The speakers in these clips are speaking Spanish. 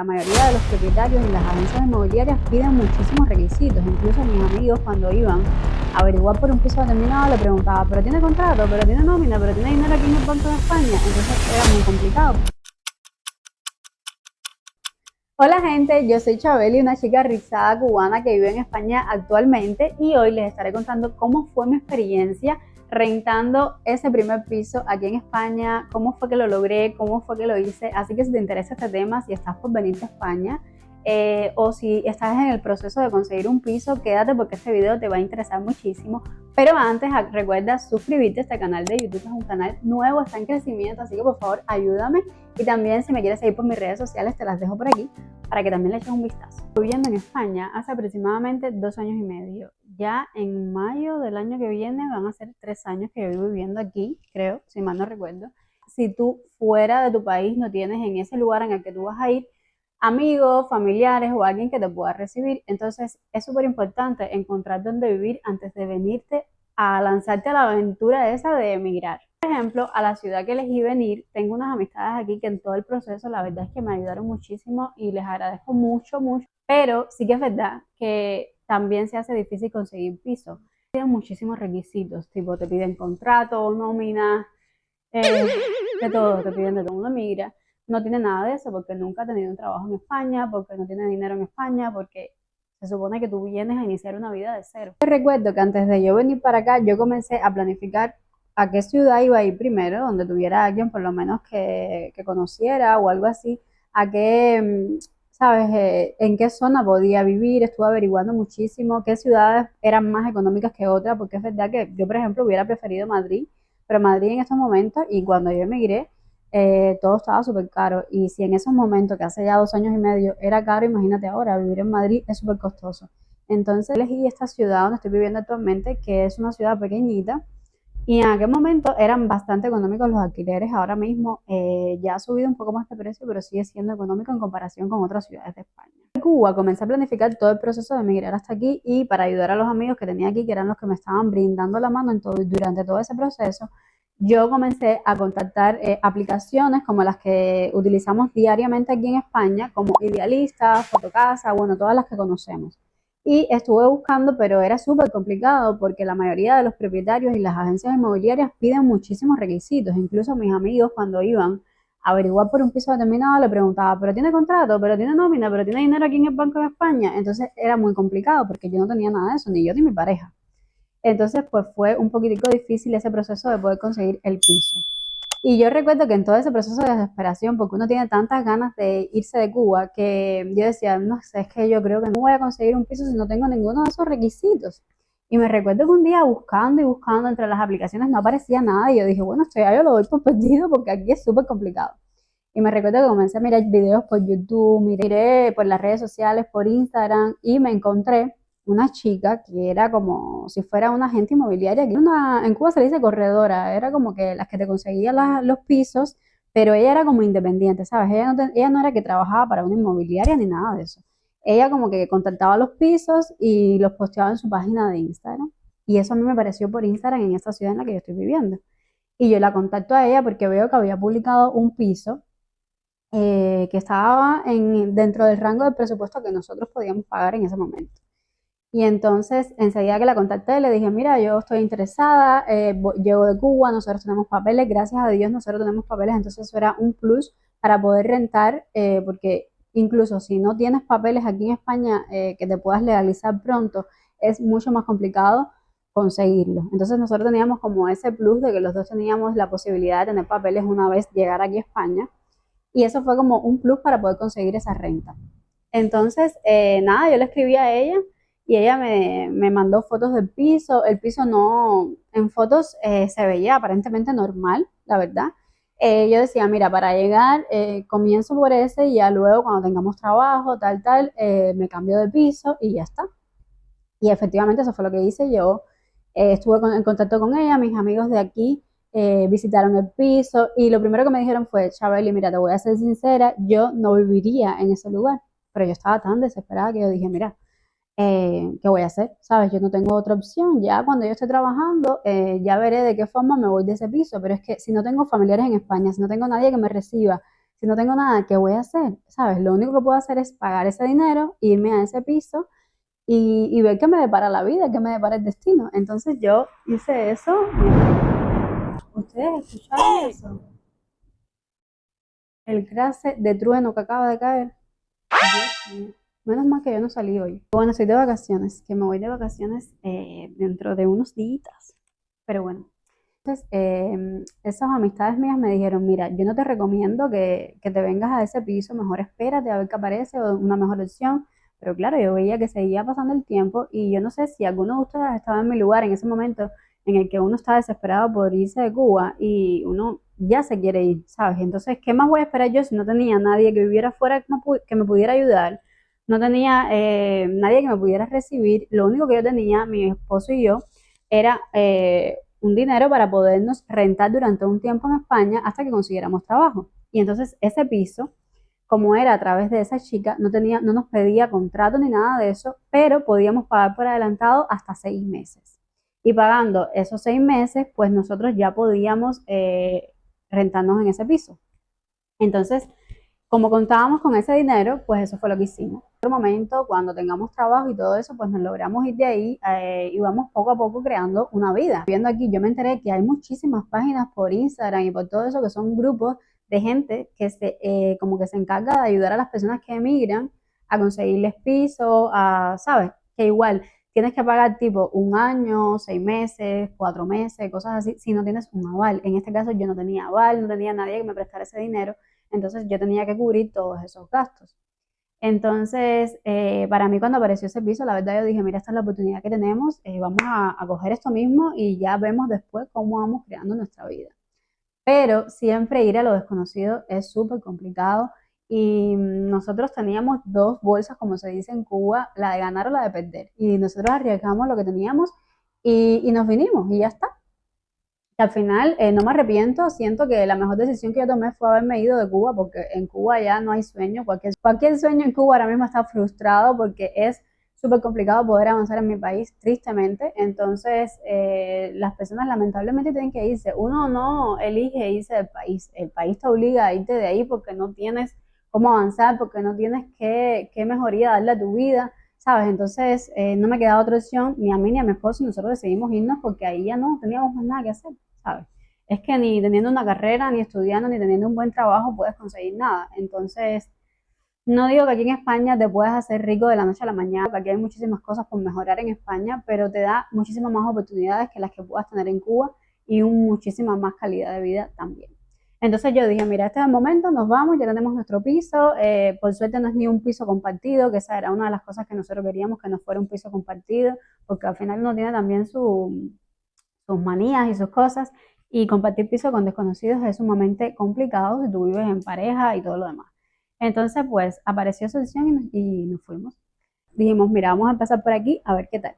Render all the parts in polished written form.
La mayoría de los propietarios y las agencias inmobiliarias piden muchísimos requisitos. Incluso mis amigos cuando iban a averiguar por un piso determinado le preguntaba, ¿pero tiene contrato? ¿Pero tiene nómina? ¿Pero tiene dinero aquí en el Banco de España? Entonces era muy complicado. Hola gente, yo soy Chabeli, una chica rizada cubana que vive en España actualmente y hoy les estaré contando cómo fue mi experiencia rentando ese primer piso aquí en España, cómo fue que lo logré, cómo fue que lo hice. Así que si te interesa este tema, si estás por venirte a España o si estás en el proceso de conseguir un piso, quédate porque este video te va a interesar muchísimo. Pero antes recuerda suscribirte a este canal de YouTube, es un canal nuevo, está en crecimiento, así que por favor ayúdame. Y también si me quieres seguir por mis redes sociales te las dejo por aquí para que también le eches un vistazo. Estoy viviendo en España hace aproximadamente 2 años y medio. Ya en mayo del año que viene van a ser 3 años que yo vivo viviendo aquí, creo, si mal no recuerdo. Si tú fuera de tu país no tienes en ese lugar en el que tú vas a ir amigos, familiares o alguien que te pueda recibir, entonces es súper importante encontrar dónde vivir antes de venirte a lanzarte a la aventura esa de emigrar. Por ejemplo, a la ciudad que elegí venir, tengo unas amistades aquí que en todo el proceso la verdad es que me ayudaron muchísimo y les agradezco mucho, mucho, pero sí que es verdad que también se hace difícil conseguir piso. Tienen muchísimos requisitos, tipo te piden contrato, nómina, de todo, te piden de todo. Uno migra, no tiene nada de eso porque nunca ha tenido un trabajo en España, porque no tiene dinero en España, porque se supone que tú vienes a iniciar una vida de cero. Yo recuerdo que antes de yo venir para acá, yo comencé a planificar a qué ciudad iba a ir primero, donde tuviera alguien por lo menos que conociera o algo así, a qué, ¿sabes? En qué zona podía vivir, estuve averiguando muchísimo qué ciudades eran más económicas que otras, porque es verdad que yo, por ejemplo, hubiera preferido Madrid, pero Madrid en estos momentos y cuando yo emigré, todo estaba súper caro. Y si en esos momentos, que hace ya 2 años y medio, era caro, imagínate ahora, vivir en Madrid es súper costoso. Entonces elegí esta ciudad donde estoy viviendo actualmente, que es una ciudad pequeñita, y en aquel momento eran bastante económicos los alquileres. Ahora mismo ya ha subido un poco más de precio, pero sigue siendo económico en comparación con otras ciudades de España. En Cuba comencé a planificar todo el proceso de emigrar hasta aquí y para ayudar a los amigos que tenía aquí, que eran los que me estaban brindando la mano durante todo ese proceso, yo comencé a contactar aplicaciones como las que utilizamos diariamente aquí en España, como Idealista, Fotocasa, bueno, todas las que conocemos. Y estuve buscando, pero era súper complicado porque la mayoría de los propietarios y las agencias inmobiliarias piden muchísimos requisitos. Incluso mis amigos cuando iban a averiguar por un piso determinado le preguntaba, ¿pero tiene contrato? ¿Pero tiene nómina? ¿Pero tiene dinero aquí en el Banco de España? Entonces era muy complicado porque yo no tenía nada de eso, ni yo ni mi pareja. Entonces, pues fue un poquitico difícil ese proceso de poder conseguir el piso. Y yo recuerdo que en todo ese proceso de desesperación, porque uno tiene tantas ganas de irse de Cuba, que yo decía, no sé, es que yo creo que no voy a conseguir un piso si no tengo ninguno de esos requisitos. Y me recuerdo que un día buscando y buscando entre las aplicaciones no aparecía nada y yo dije, bueno, esto ya yo lo doy por perdido porque aquí es súper complicado. Y me recuerdo que comencé a mirar videos por YouTube, miré por las redes sociales, por Instagram y me encontré una chica que era como si fuera una agente inmobiliaria. En Cuba se le dice corredora, era como que las que te conseguía los pisos, pero ella era como independiente, ¿sabes? Ella no era que trabajaba para una inmobiliaria ni nada de eso. Ella como que contactaba los pisos y los posteaba en su página de Instagram. Y eso a mí me pareció por Instagram en esta ciudad en la que yo estoy viviendo. Y yo la contacto a ella porque veo que había publicado un piso que estaba dentro del rango del presupuesto que nosotros podíamos pagar en ese momento. Y entonces, enseguida que la contacté, le dije, mira, yo estoy interesada, llego de Cuba, nosotros tenemos papeles, gracias a Dios nosotros tenemos papeles, entonces eso era un plus para poder rentar, porque incluso si no tienes papeles aquí en España que te puedas legalizar pronto, es mucho más complicado conseguirlo. Entonces nosotros teníamos como ese plus de que los dos teníamos la posibilidad de tener papeles una vez llegar aquí a España, y eso fue como un plus para poder conseguir esa renta. Entonces, nada, yo le escribí a ella y ella me mandó fotos del piso. El piso no, en fotos se veía aparentemente normal, la verdad. Yo decía, mira, para llegar comienzo por ese y ya luego cuando tengamos trabajo, tal, tal, me cambio de piso y ya está. Y efectivamente eso fue lo que hice. Yo estuve en contacto con ella, mis amigos de aquí visitaron el piso y lo primero que me dijeron fue, Chabeli, mira, te voy a ser sincera, yo no viviría en ese lugar, pero yo estaba tan desesperada que yo dije, mira, ¿qué voy a hacer? ¿Sabes? Yo no tengo otra opción, ya cuando yo esté trabajando, ya veré de qué forma me voy de ese piso, pero es que si no tengo familiares en España, si no tengo nadie que me reciba, Si no tengo nada, ¿qué voy a hacer? ¿Sabes? Lo único que puedo hacer es pagar ese dinero, irme a ese piso y ver qué me depara la vida, qué me depara el destino. Entonces yo hice eso. ¿Ustedes escucharon eso? El clase de trueno que acaba de caer. Dios mío. Menos mal que yo no salí hoy. Bueno, soy de vacaciones, que me voy de vacaciones dentro de unos días. Pero bueno. Entonces, esas amistades mías me dijeron, mira, yo no te recomiendo que te vengas a ese piso, mejor espérate a ver qué aparece o una mejor opción. Pero claro, yo veía que seguía pasando el tiempo y yo no sé si alguno de ustedes estaba en mi lugar en ese momento en el que uno está desesperado por irse de Cuba y uno ya se quiere ir, ¿sabes? Entonces, ¿qué más voy a esperar yo si no tenía nadie que viviera afuera que me pudiera ayudar? No tenía nadie que me pudiera recibir. Lo único que yo tenía, mi esposo y yo, era un dinero para podernos rentar durante un tiempo en España hasta que consiguiéramos trabajo. Y entonces ese piso, como era a través de esa chica, no nos pedía contrato ni nada de eso, pero podíamos pagar por adelantado hasta 6 meses. Y pagando esos 6 meses, pues nosotros ya podíamos rentarnos en ese piso. Entonces, como contábamos con ese dinero, pues eso fue lo que hicimos. En otro momento, cuando tengamos trabajo y todo eso, pues nos logramos ir de ahí y vamos poco a poco creando una vida. Viendo aquí, yo me enteré que hay muchísimas páginas por Instagram y por todo eso que son grupos de gente que como que se encarga de ayudar a las personas que emigran a conseguirles piso, ¿sabes? Que igual tienes que pagar tipo un año, 6 meses, 4 meses, cosas así, si no tienes un aval. En este caso yo no tenía aval, no tenía nadie que me prestara ese dinero. Entonces yo tenía que cubrir todos esos gastos. Entonces, para mí cuando apareció ese piso, la verdad yo dije, mira, esta es la oportunidad que tenemos, vamos a coger esto mismo y ya vemos después cómo vamos creando nuestra vida. Pero siempre ir a lo desconocido es súper complicado y nosotros teníamos dos bolsas, como se dice en Cuba, la de ganar o la de perder. Y nosotros arriesgamos lo que teníamos y nos vinimos y ya está. Que al final no me arrepiento, siento que la mejor decisión que yo tomé fue haberme ido de Cuba, porque en Cuba ya no hay sueño, cualquier sueño en Cuba ahora mismo está frustrado porque es súper complicado poder avanzar en mi país, tristemente. Entonces, las personas lamentablemente tienen que irse. Uno no elige irse del país, el país te obliga a irte de ahí porque no tienes cómo avanzar, porque no tienes qué mejoría darle a tu vida. ¿Sabes? Entonces no me quedaba otra opción, ni a mí ni a mi esposo, y nosotros decidimos irnos porque ahí ya no teníamos más nada que hacer. ¿Sabes? Es que ni teniendo una carrera, ni estudiando, ni teniendo un buen trabajo puedes conseguir nada. Entonces, no digo que aquí en España te puedas hacer rico de la noche a la mañana, que aquí hay muchísimas cosas por mejorar en España, pero te da muchísimas más oportunidades que las que puedas tener en Cuba y muchísima más calidad de vida también. Entonces yo dije, mira, este es el momento, nos vamos, ya tenemos nuestro piso, por suerte no es ni un piso compartido, que esa era una de las cosas que nosotros queríamos, que no fuera un piso compartido, porque al final uno tiene también sus manías y sus cosas, y compartir piso con desconocidos es sumamente complicado si tú vives en pareja y todo lo demás. Entonces, pues apareció esa opción y nos fuimos. Dijimos, mira, vamos a empezar por aquí a ver qué tal.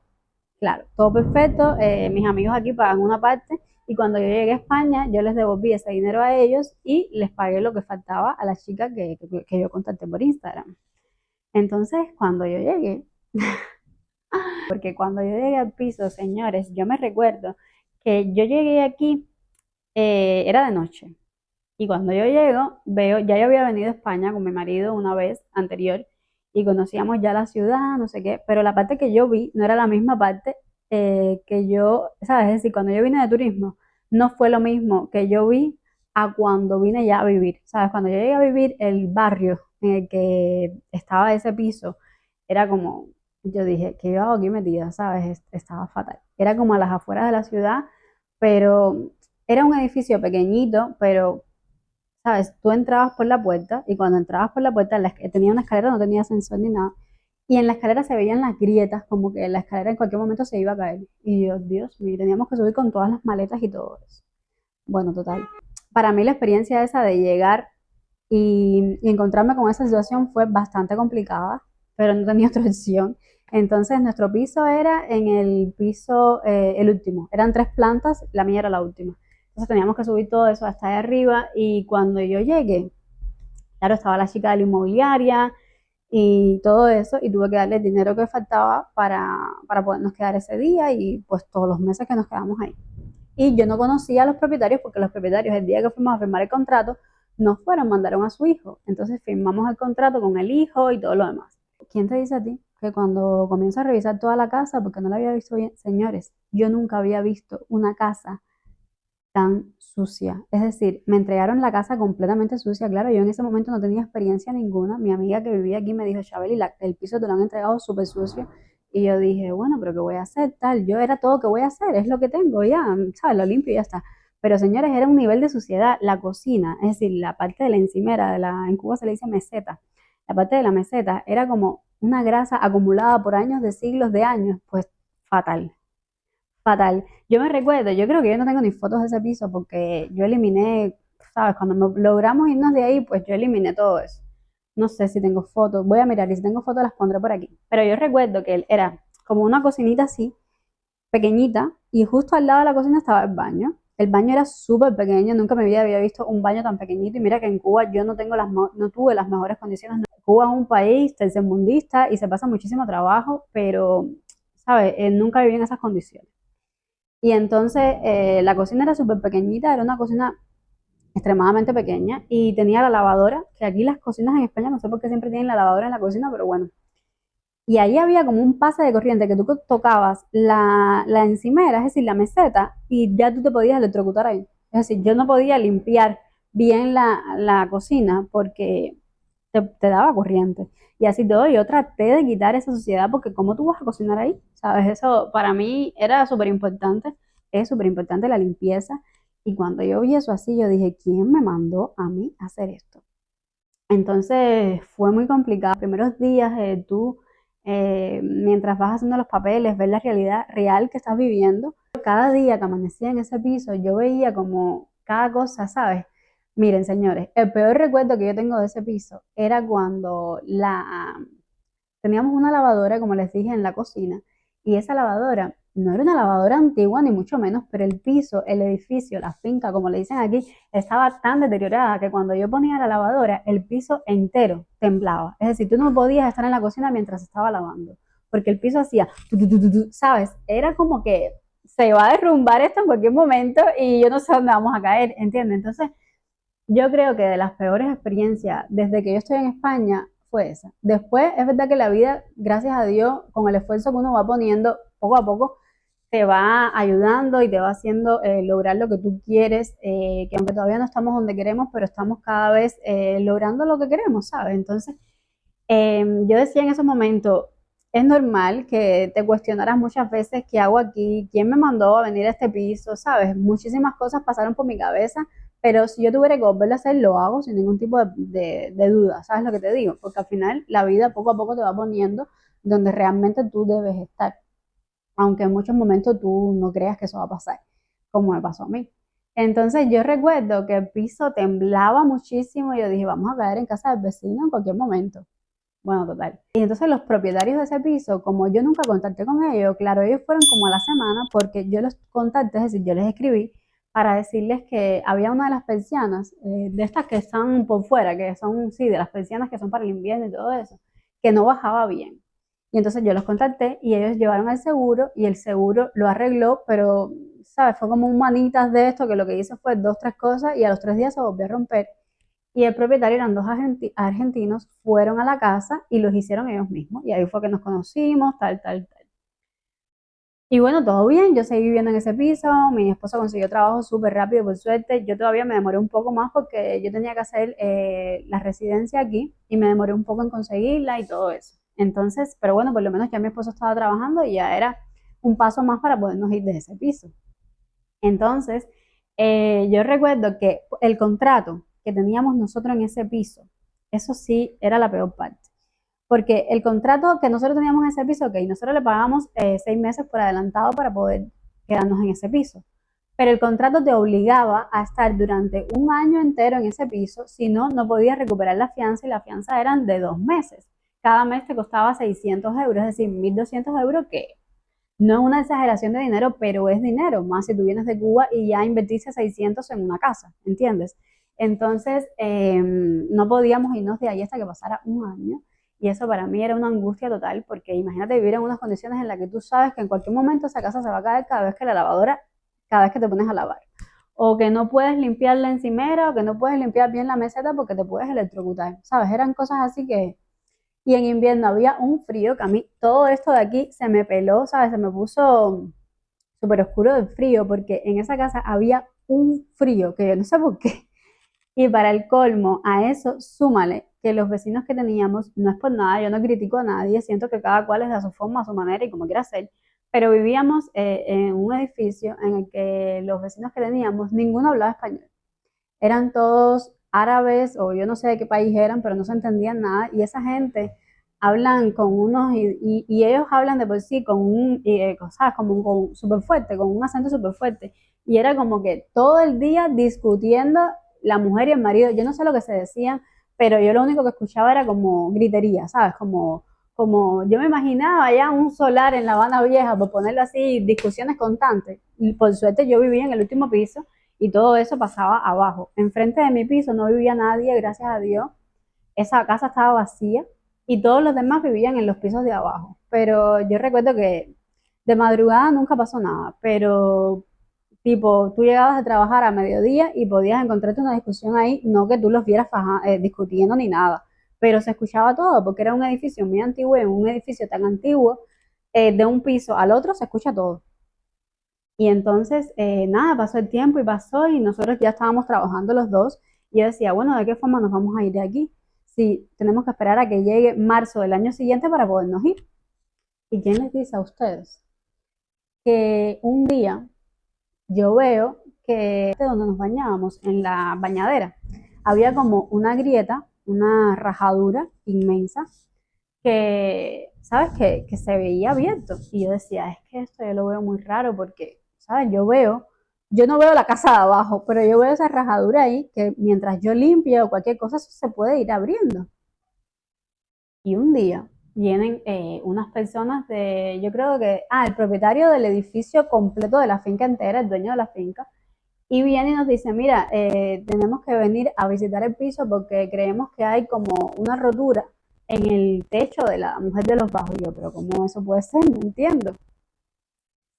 Claro, todo perfecto, mis amigos aquí pagan una parte y cuando yo llegué a España yo les devolví ese dinero a ellos y les pagué lo que faltaba a la chica que yo contacté por Instagram. Entonces, cuando yo llegué, porque cuando yo llegué al piso, señores, yo me recuerdo que yo llegué aquí, era de noche. Y cuando yo llego, veo, ya yo había venido a España con mi marido una vez anterior y conocíamos ya la ciudad, no sé qué, pero la parte que yo vi no era la misma parte que yo, ¿sabes? Es decir, cuando yo vine de turismo, no fue lo mismo que yo vi a cuando vine ya a vivir, ¿sabes? Cuando yo llegué a vivir, el barrio en el que estaba ese piso, era como, yo dije, ¿qué yo hago aquí metida? ¿Sabes? Estaba fatal. Era como a las afueras de la ciudad, pero era un edificio pequeñito, pero ¿sabes? Tú entrabas por la puerta y cuando entrabas por la puerta tenía una escalera, no tenía ascensor ni nada. Y en la escalera se veían las grietas, como que la escalera en cualquier momento se iba a caer. Y yo, Dios mío, teníamos que subir con todas las maletas y todo eso. Bueno, total. Para mí la experiencia esa de llegar y encontrarme con esa situación fue bastante complicada, pero no tenía otra opción. Entonces nuestro piso era en el piso, el último. Eran 3 plantas, la mía era la última. Entonces teníamos que subir todo eso hasta ahí arriba y cuando yo llegué, claro, estaba la chica de la inmobiliaria y todo eso y tuve que darle el dinero que faltaba para podernos quedar ese día y pues todos los meses que nos quedamos ahí. Y yo no conocía a los propietarios porque los propietarios el día que fuimos a firmar el contrato no fueron, mandaron a su hijo. Entonces firmamos el contrato con el hijo y todo lo demás. ¿Quién te dice a ti que cuando comienzo a revisar toda la casa, porque no la había visto bien? Señores, yo nunca había visto una casa tan sucia. Es decir, me entregaron la casa completamente sucia. Claro, yo en ese momento no tenía experiencia ninguna. Mi amiga que vivía aquí me dijo, Chabeli, el piso te lo han entregado súper sucio. Y yo dije, bueno, pero ¿qué voy a hacer? Tal, yo era todo que voy a hacer, es lo que tengo, ya, ¿sabes? Lo limpio y ya está. Pero señores, era un nivel de suciedad. La cocina, es decir, la parte de la encimera, en Cuba se le dice meseta, la parte de la meseta era como una grasa acumulada por años, de siglos, de años, pues fatal. Fatal. Yo me recuerdo, yo creo que yo no tengo ni fotos de ese piso porque yo eliminé, ¿sabes? Cuando logramos irnos de ahí, pues yo eliminé todo eso. No sé si tengo fotos, voy a mirar y si tengo fotos las pondré por aquí. Pero yo recuerdo que él era como una cocinita así, pequeñita, y justo al lado de la cocina estaba el baño. El baño era súper pequeño, nunca me había visto un baño tan pequeñito y mira que en Cuba yo no tengo no tuve las mejores condiciones. Cuba es un país tercermundista y se pasa muchísimo trabajo, pero, ¿sabes? Nunca viví en esas condiciones. Y entonces la cocina era súper pequeñita, era una cocina extremadamente pequeña y tenía la lavadora, que aquí las cocinas en España no sé por qué siempre tienen la lavadora en la cocina, pero bueno. Y ahí había como un pase de corriente que tú tocabas la encimera, es decir, la meseta, y ya tú te podías electrocutar ahí. Es decir, yo no podía limpiar bien la cocina porque te daba corriente. Y así todo, yo traté de quitar esa suciedad porque ¿cómo tú vas a cocinar ahí? ¿Sabes? Eso para mí era súper importante, es súper importante la limpieza. Y cuando yo vi eso así, yo dije, ¿quién me mandó a mí a hacer esto? Entonces fue muy complicado. Los primeros días tú, mientras vas haciendo los papeles, ver la realidad real que estás viviendo. Cada día que amanecía en ese piso, yo veía como cada cosa, ¿sabes? Miren, señores, el peor recuerdo que yo tengo de ese piso era cuando teníamos una lavadora, como les dije, en la cocina, y esa lavadora no era una lavadora antigua, ni mucho menos, pero el piso, el edificio, la finca, como le dicen aquí, estaba tan deteriorada que cuando yo ponía la lavadora, el piso entero temblaba. Es decir, tú no podías estar en la cocina mientras estaba lavando, porque el piso hacía, ¿sabes? Era como que se va a derrumbar esto en cualquier momento y yo no sé dónde vamos a caer, ¿entiendes? Entonces, yo creo que de las peores experiencias desde que yo estoy en España fue esa. Después, es verdad que la vida, gracias a Dios, con el esfuerzo que uno va poniendo poco a poco, te va ayudando y te va haciendo lograr lo que tú quieres, que aunque todavía no estamos donde queremos, pero estamos cada vez logrando lo que queremos, ¿sabes? Entonces, yo decía en ese momento, es normal que te cuestionaras muchas veces qué hago aquí, quién me mandó a venir a este piso, ¿sabes? Muchísimas cosas pasaron por mi cabeza, pero si yo tuviera que volverlo a hacer, lo hago sin ningún tipo de duda, ¿sabes lo que te digo? Porque al final la vida poco a poco te va poniendo donde realmente tú debes estar, aunque en muchos momentos tú no creas que eso va a pasar, como me pasó a mí. Entonces yo recuerdo que el piso temblaba muchísimo y yo dije, vamos a caer en casa del vecino en cualquier momento. Bueno, total. Y entonces los propietarios de ese piso, como yo nunca contacté con ellos, claro, ellos fueron como a la semana porque yo los contacté, es decir, yo les escribí para decirles que había una de las persianas, de estas que están por fuera, que son, sí, de las persianas que son para el invierno y todo eso, que no bajaba bien. Y entonces yo los contacté y ellos llevaron al seguro y el seguro lo arregló, pero, ¿sabes? Fue como un manitas de esto que lo que hizo fue dos, tres cosas y a los 3 días se volvió a romper y el propietario, eran dos argentinos, fueron a la casa y los hicieron ellos mismos. Y ahí fue que nos conocimos, tal, tal, tal. Y bueno, todo bien, yo seguí viviendo en ese piso, mi esposo consiguió trabajo súper rápido, por suerte. Yo todavía me demoré un poco más porque yo tenía que hacer la residencia aquí y me demoré un poco en conseguirla y todo eso. Entonces, pero bueno, por lo menos ya mi esposo estaba trabajando y ya era un paso más para podernos ir de ese piso. Entonces, yo recuerdo que el contrato que teníamos nosotros en ese piso, eso sí era la peor parte. Porque el contrato que nosotros teníamos en ese piso, ok, nosotros le pagamos 6 meses por adelantado para poder quedarnos en ese piso. Pero el contrato te obligaba a estar durante un año entero en ese piso, si no, no podías recuperar la fianza y la fianza eran de 2 meses. Cada mes te costaba 600 euros, es decir, 1.200 euros, que no es una exageración de dinero, pero es dinero, más si tú vienes de Cuba y ya invertiste 600 en una casa, ¿entiendes? Entonces, no podíamos irnos de ahí hasta que pasara un año. Y eso para mí era una angustia total, porque imagínate vivir en unas condiciones en las que tú sabes que en cualquier momento esa casa se va a caer cada vez que la lavadora, cada vez que te pones a lavar. o que no puedes limpiar la encimera, o que no puedes limpiar bien la meseta porque te puedes electrocutar, ¿sabes? Eran cosas así que... Y en invierno había un frío que a mí todo esto de aquí se me peló, ¿sabes? Se me puso súper oscuro del frío porque en esa casa había un frío que yo no sé por qué. Y para el colmo, a eso súmale que los vecinos que teníamos, no es por nada, yo no critico a nadie, siento que cada cual es de su forma, a su manera y como quiera ser, pero vivíamos en un edificio en el que los vecinos que teníamos, ninguno hablaba español. Eran todos árabes o yo no sé de qué país eran, pero no se entendían nada. Y esa gente hablan con unos, y ellos hablan de por sí con ¿sabes? Como súper fuerte, con un acento súper fuerte. Y era como que todo el día discutiendo la mujer y el marido. Yo no sé lo que se decían, pero yo lo único que escuchaba era como gritería, ¿sabes? Como yo me imaginaba ya un solar en La Habana Vieja, por ponerlo así, discusiones constantes. Y por suerte yo vivía en el último piso y todo eso pasaba abajo. Enfrente de mi piso no vivía nadie, gracias a Dios. Esa casa estaba vacía y todos los demás vivían en los pisos de abajo. Pero yo recuerdo que de madrugada nunca pasó nada, pero tipo, tú llegabas a trabajar a mediodía y podías encontrarte una discusión ahí, no que tú los vieras discutiendo ni nada, pero se escuchaba todo porque era un edificio muy antiguo y en un edificio tan antiguo, de un piso al otro se escucha todo. Y entonces, nada, pasó el tiempo y pasó y nosotros ya estábamos trabajando los dos y yo decía, bueno, ¿de qué forma nos vamos a ir de aquí? Si tenemos que esperar a que llegue marzo del año siguiente para podernos ir. ¿Y quién les dice a ustedes que un día yo veo que donde nos bañábamos, en la bañadera, había como una grieta, una rajadura inmensa que, ¿sabes? Que se veía abierto. Y yo decía, es que esto yo lo veo muy raro porque, ¿sabes? Yo no veo la casa de abajo, pero yo veo esa rajadura ahí que mientras yo limpio o cualquier cosa, eso se puede ir abriendo. Y un día vienen unas personas yo creo que, el propietario del edificio completo de la finca entera, el dueño de la finca, y viene y nos dice, mira, tenemos que venir a visitar el piso porque creemos que hay como una rotura en el techo de la mujer de los bajos. Y yo, pero ¿cómo eso puede ser? No entiendo.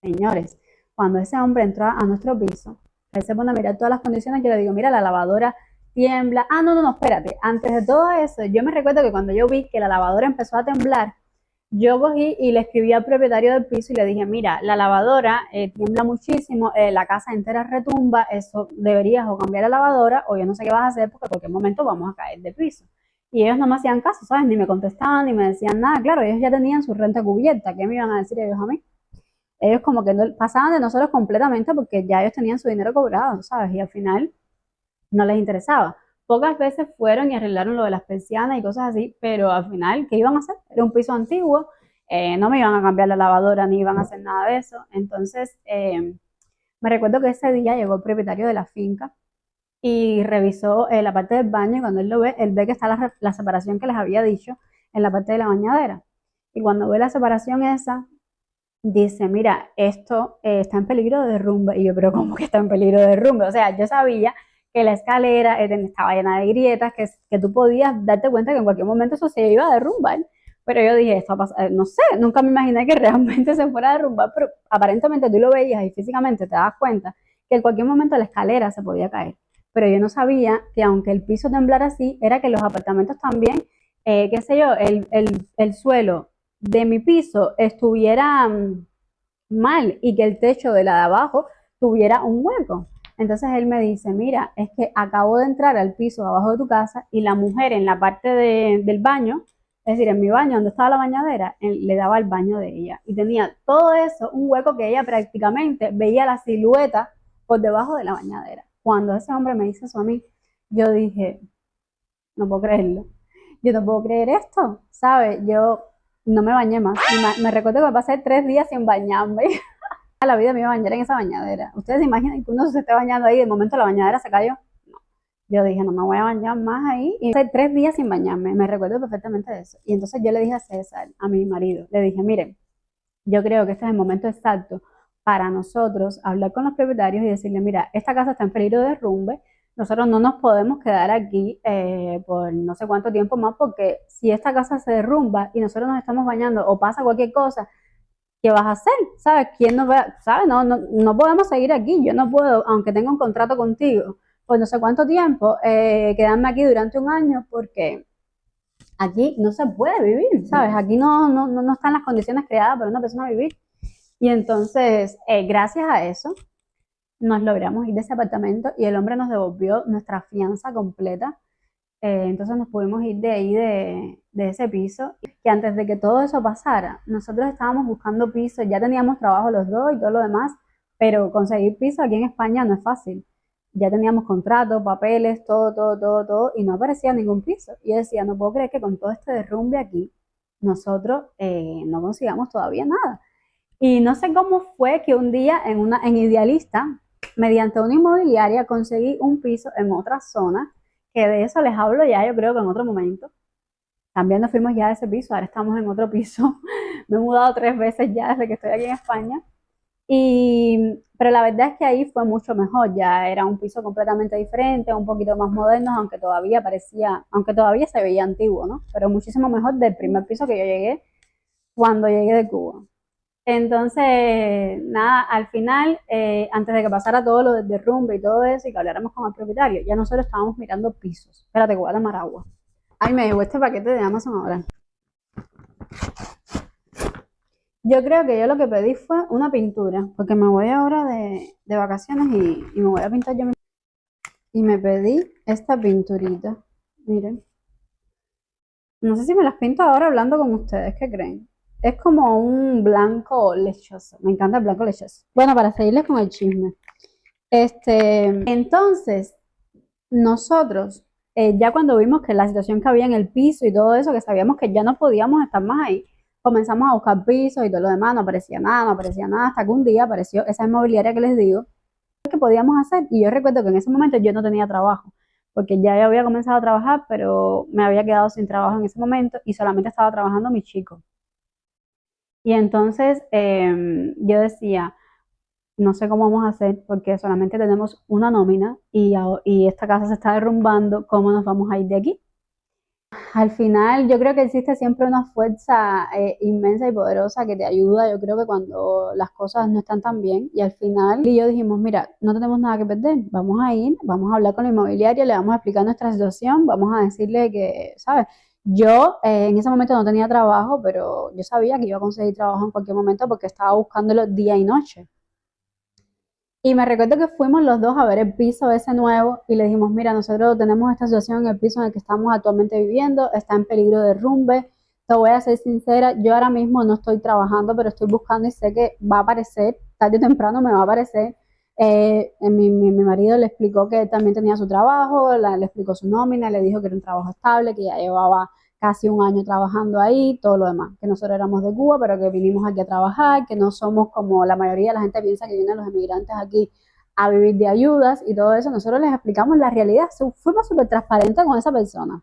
Señores, cuando ese hombre entró a nuestro piso, él se pone a mirar todas las condiciones, yo le digo, mira, la lavadora tiembla. No, no, no, espérate. Antes de todo eso, yo me recuerdo que cuando yo vi que la lavadora empezó a temblar, yo cogí y le escribí al propietario del piso y le dije, mira, la lavadora tiembla muchísimo, la casa entera retumba, eso deberías o cambiar la lavadora o yo no sé qué vas a hacer porque en cualquier momento vamos a caer de piso. Y ellos no me hacían caso, ¿sabes? Ni me contestaban, ni me decían nada. Claro, ellos ya tenían su renta cubierta, ¿qué me iban a decir ellos a mí? Ellos como que no, pasaban de nosotros completamente porque ya ellos tenían su dinero cobrado, ¿sabes? Y al final no les interesaba. Pocas veces fueron y arreglaron lo de las persianas y cosas así, pero al final, ¿qué iban a hacer? Era un piso antiguo, no me iban a cambiar la lavadora ni iban a hacer nada de eso. Entonces, me recuerdo que ese día llegó el propietario de la finca y revisó la parte del baño y cuando él lo ve, él ve que está la separación que les había dicho en la parte de la bañadera. Y cuando ve la separación esa, dice, mira, esto está en peligro de derrumbe. Y yo, pero ¿cómo que está en peligro de derrumbe? O sea, yo sabía que la escalera estaba llena de grietas, que tú podías darte cuenta que en cualquier momento eso se iba a derrumbar. Pero yo dije, esto va a pasar, no sé, nunca me imaginé que realmente se fuera a derrumbar, pero aparentemente tú lo veías y físicamente te das cuenta que en cualquier momento la escalera se podía caer. Pero yo no sabía que aunque el piso temblara así, era que los apartamentos también, qué sé yo, el suelo de mi piso estuviera mal y que el techo de la de abajo tuviera un hueco. Entonces él me dice, mira, es que acabo de entrar al piso de abajo de tu casa y la mujer en la parte del baño, es decir, en mi baño donde estaba la bañadera, él le daba al baño de ella. Y tenía todo eso, un hueco que ella prácticamente veía la silueta por debajo de la bañadera. Cuando ese hombre me dice eso a mí, yo dije, no puedo creerlo. Yo no puedo creer esto, ¿sabes? Yo no me bañé más. Me recuerdo que me pasé 3 días sin bañarme. A la vida me iba a bañar en esa bañadera. ¿Ustedes se imaginan que uno se esté bañando ahí y de momento la bañadera se cayó? No. Yo dije, no me voy a bañar más ahí. Y pasé 3 días sin bañarme. Me recuerdo perfectamente de eso. Y entonces yo le dije a César, a mi marido, le dije, miren, yo creo que este es el momento exacto para nosotros hablar con los propietarios y decirle, mira, esta casa está en peligro de derrumbe, nosotros no nos podemos quedar aquí por no sé cuánto tiempo más porque si esta casa se derrumba y nosotros nos estamos bañando o pasa cualquier cosa, ¿qué vas a hacer? ¿Sabes? ¿Quién nos va? ¿Sabes? No podemos seguir aquí. Yo no puedo, aunque tenga un contrato contigo, por no sé cuánto tiempo, quedarme aquí durante un año porque aquí no se puede vivir, ¿sabes? Aquí no están las condiciones creadas para una persona vivir. Y entonces, gracias a eso, nos logramos ir de ese apartamento y el hombre nos devolvió nuestra fianza completa. Entonces nos pudimos ir de ahí, de ese piso, que antes de que todo eso pasara, nosotros estábamos buscando piso, ya teníamos trabajo los dos y todo lo demás, pero conseguir piso aquí en España no es fácil. Ya teníamos contratos, papeles, todo, y no aparecía ningún piso. Y yo decía, no puedo creer que con todo este derrumbe aquí, nosotros no consigamos todavía nada. Y no sé cómo fue que un día en Idealista, mediante una inmobiliaria, conseguí un piso en otra zona, que de eso les hablo ya, yo creo que en otro momento. También nos fuimos ya de ese piso, ahora estamos en otro piso. Me he mudado 3 veces ya desde que estoy aquí en España. Pero la verdad es que ahí fue mucho mejor, ya era un piso completamente diferente, un poquito más moderno, aunque todavía se veía antiguo, ¿no? Pero muchísimo mejor del primer piso que yo llegué cuando llegué de Cuba. Entonces, nada, al final, antes de que pasara todo lo del derrumbe y todo eso, y que habláramos con el propietario, ya nosotros estábamos mirando pisos. Espérate, que voy a tomar agua. Ay, me llegó este paquete de Amazon ahora. Yo creo que yo lo que pedí fue una pintura, porque me voy ahora de vacaciones y me voy a pintar yo misma. Y me pedí esta pinturita. Miren. No sé si me las pinto ahora hablando con ustedes, ¿qué creen? Es como un blanco lechoso. Me encanta el blanco lechoso. Bueno, para seguirles con el chisme. Entonces, nosotros, ya cuando vimos que la situación que había en el piso y todo eso, que sabíamos que ya no podíamos estar más ahí, comenzamos a buscar pisos y todo lo demás, no aparecía nada, hasta que un día apareció esa inmobiliaria que les digo, que podíamos hacer. Y yo recuerdo que en ese momento yo no tenía trabajo, porque ya yo había comenzado a trabajar, pero me había quedado sin trabajo en ese momento y solamente estaba trabajando mi chico. Y entonces yo decía, no sé cómo vamos a hacer porque solamente tenemos una nómina y esta casa se está derrumbando, ¿cómo nos vamos a ir de aquí? Al final yo creo que existe siempre una fuerza inmensa y poderosa que te ayuda, yo creo que cuando las cosas no están tan bien y al final y yo dijimos, mira, no tenemos nada que perder, vamos a ir, vamos a hablar con la inmobiliaria, le vamos a explicar nuestra situación, vamos a decirle que, ¿sabes? Yo en ese momento no tenía trabajo, pero yo sabía que iba a conseguir trabajo en cualquier momento porque estaba buscándolo día y noche. Y me recuerdo que fuimos los dos a ver el piso ese nuevo y le dijimos, mira, nosotros tenemos esta situación en el piso en el que estamos actualmente viviendo, está en peligro de derrumbe. Te voy a ser sincera, yo ahora mismo no estoy trabajando, pero estoy buscando y sé que va a aparecer, tarde o temprano me va a aparecer. Mi marido le explicó que él también tenía su trabajo, le explicó su nómina, le dijo que era un trabajo estable, que ya llevaba casi un año trabajando ahí, todo lo demás, que nosotros éramos de Cuba, pero que vinimos aquí a trabajar, que no somos como la mayoría de la gente piensa que vienen los emigrantes aquí a vivir de ayudas y todo eso. Nosotros les explicamos la realidad, fuimos súper transparentes con esa persona.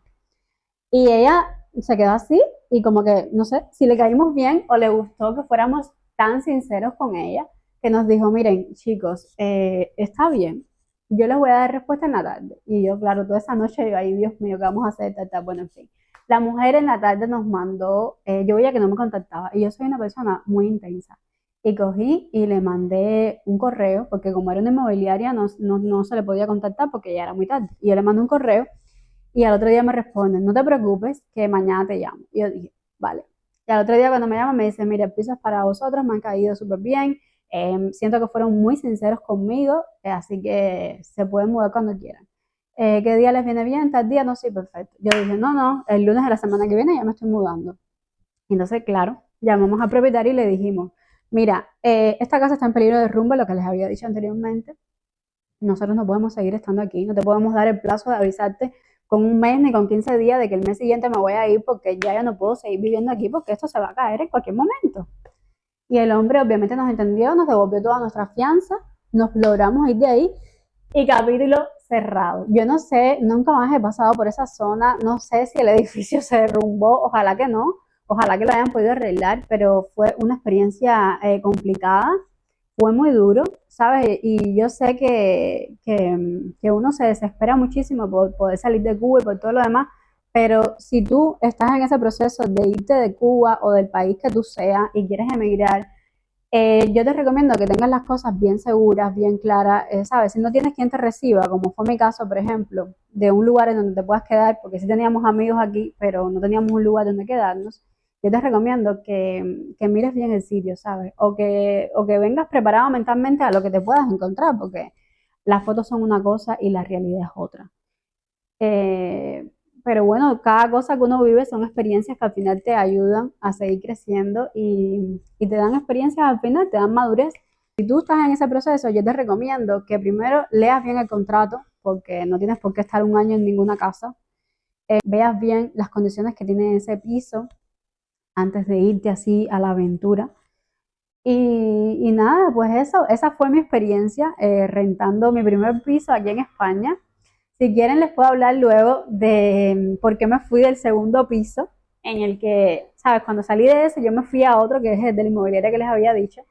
Y ella se quedó así y como que, no sé, si le caímos bien o le gustó que fuéramos tan sinceros con ella, que nos dijo, miren, chicos, está bien, yo les voy a dar respuesta en la tarde. Y yo, claro, toda esa noche, yo, ay, Dios mío, ¿qué vamos a hacer? Bueno, en fin. La mujer en la tarde nos mandó, yo veía que no me contactaba, y yo soy una persona muy intensa. Y cogí y le mandé un correo, porque como era una inmobiliaria, no se le podía contactar porque ya era muy tarde. Y yo le mandé un correo y al otro día me responden, no te preocupes, que mañana te llamo. Y yo dije, vale. Y al otro día cuando me llaman me dicen, mira, el piso es para vosotros, me han caído súper bien, siento que fueron muy sinceros conmigo, así que se pueden mudar cuando quieran. ¿Qué día les viene bien? Tal día, no, sí, perfecto. Yo dije, no, el lunes de la semana que viene ya me estoy mudando. Y entonces, claro, llamamos al propietario y le dijimos, mira, esta casa está en peligro de derrumbe, lo que les había dicho anteriormente, nosotros no podemos seguir estando aquí, no te podemos dar el plazo de avisarte con un mes ni con 15 días de que el mes siguiente me voy a ir porque ya no puedo seguir viviendo aquí porque esto se va a caer en cualquier momento. Y el hombre obviamente nos entendió, nos devolvió toda nuestra fianza, nos logramos ir de ahí y capítulo cerrado. Yo no sé, nunca más he pasado por esa zona, no sé si el edificio se derrumbó, ojalá que no, ojalá que lo hayan podido arreglar, pero fue una experiencia complicada, fue muy duro, ¿sabes? Y yo sé que uno se desespera muchísimo por poder salir de Cuba y por todo lo demás, pero si tú estás en ese proceso de irte de Cuba o del país que tú seas y quieres emigrar, Yo te recomiendo que tengas las cosas bien seguras, bien claras, ¿sabes? Si no tienes quien te reciba, como fue mi caso, por ejemplo, de un lugar en donde te puedas quedar, porque sí teníamos amigos aquí, pero no teníamos un lugar donde quedarnos, yo te recomiendo que mires bien el sitio, ¿sabes? O que vengas preparado mentalmente a lo que te puedas encontrar, porque las fotos son una cosa y la realidad es otra. Eh, pero bueno, cada cosa que uno vive son experiencias que al final te ayudan a seguir creciendo y te dan experiencias al final, te dan madurez. Si tú estás en ese proceso, yo te recomiendo que primero leas bien el contrato, porque no tienes por qué estar un año en ninguna casa. Veas bien las condiciones que tiene ese piso antes de irte así a la aventura. Y nada, pues eso, esa fue mi experiencia rentando mi primer piso aquí en España. Si quieren les puedo hablar luego de por qué me fui del segundo piso, en el que, ¿sabes? Cuando salí de ese yo me fui a otro que es el de la inmobiliaria que les había dicho.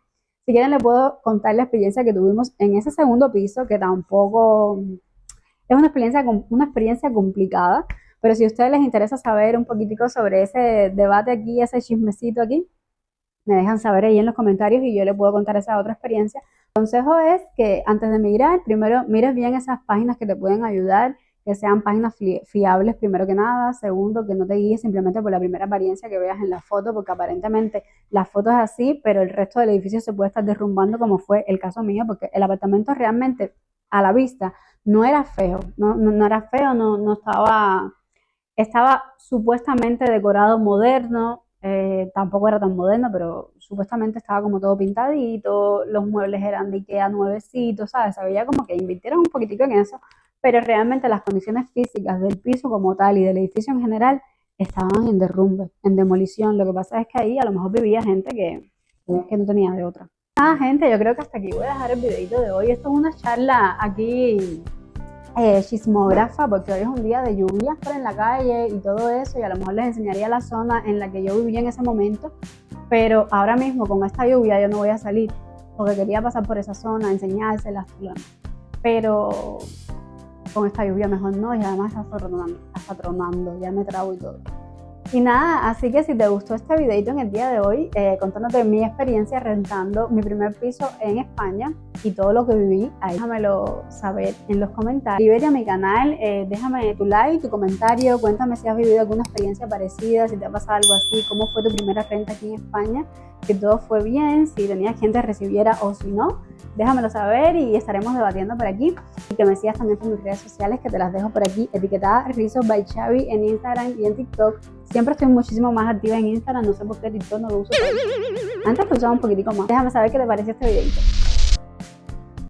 Si quieren les puedo contar la experiencia que tuvimos en ese segundo piso, que tampoco es una experiencia complicada, pero si a ustedes les interesa saber un poquitico sobre ese debate aquí, ese chismecito aquí, me dejan saber ahí en los comentarios y yo les puedo contar esa otra experiencia. El consejo es que antes de migrar, primero mires bien esas páginas que te pueden ayudar, que sean páginas fiables primero que nada. Segundo, que no te guíes simplemente por la primera apariencia que veas en la foto, porque aparentemente la foto es así, pero el resto del edificio se puede estar derrumbando, como fue el caso mío, porque el apartamento realmente a la vista no era feo, no era feo, no estaba supuestamente decorado moderno, tampoco era tan moderno, pero supuestamente estaba como todo pintadito, los muebles eran de Ikea nuevecitos, ¿sabes? Se veía como que invirtieron un poquitico en eso, pero realmente las condiciones físicas del piso como tal y del edificio en general estaban en derrumbe, en demolición. Lo que pasa es que ahí a lo mejor vivía gente que no tenía de otra. Nada, gente, yo creo que hasta aquí voy a dejar el videito de hoy. Esto es una charla aquí chismógrafa, porque hoy es un día de lluvias por en la calle y todo eso, y a lo mejor les enseñaría la zona en la que yo vivía en ese momento, pero ahora mismo con esta lluvia yo no voy a salir, porque quería pasar por esa zona, enseñárselas, pero con esta lluvia mejor no, y además está tronando, ya me trago y todo. Y nada, así que si te gustó este videito en el día de hoy, contándote mi experiencia rentando mi primer piso en España y todo lo que viví, ahí déjamelo saber en los comentarios. Suscríbete a mi canal, déjame tu like, tu comentario, cuéntame si has vivido alguna experiencia parecida, si te ha pasado algo así, cómo fue tu primera renta aquí en España, si todo fue bien, si tenías quien te recibiera o si no. Déjamelo saber y estaremos debatiendo por aquí. Y que me sigas también por mis redes sociales, que te las dejo por aquí etiquetadas, Rizos by Chavi en Instagram y en TikTok. Siempre estoy muchísimo más activa en Instagram, no sé por qué TikTok no lo uso tanto. Antes lo usaba un poquitico más. Déjame saber qué te pareció este videito.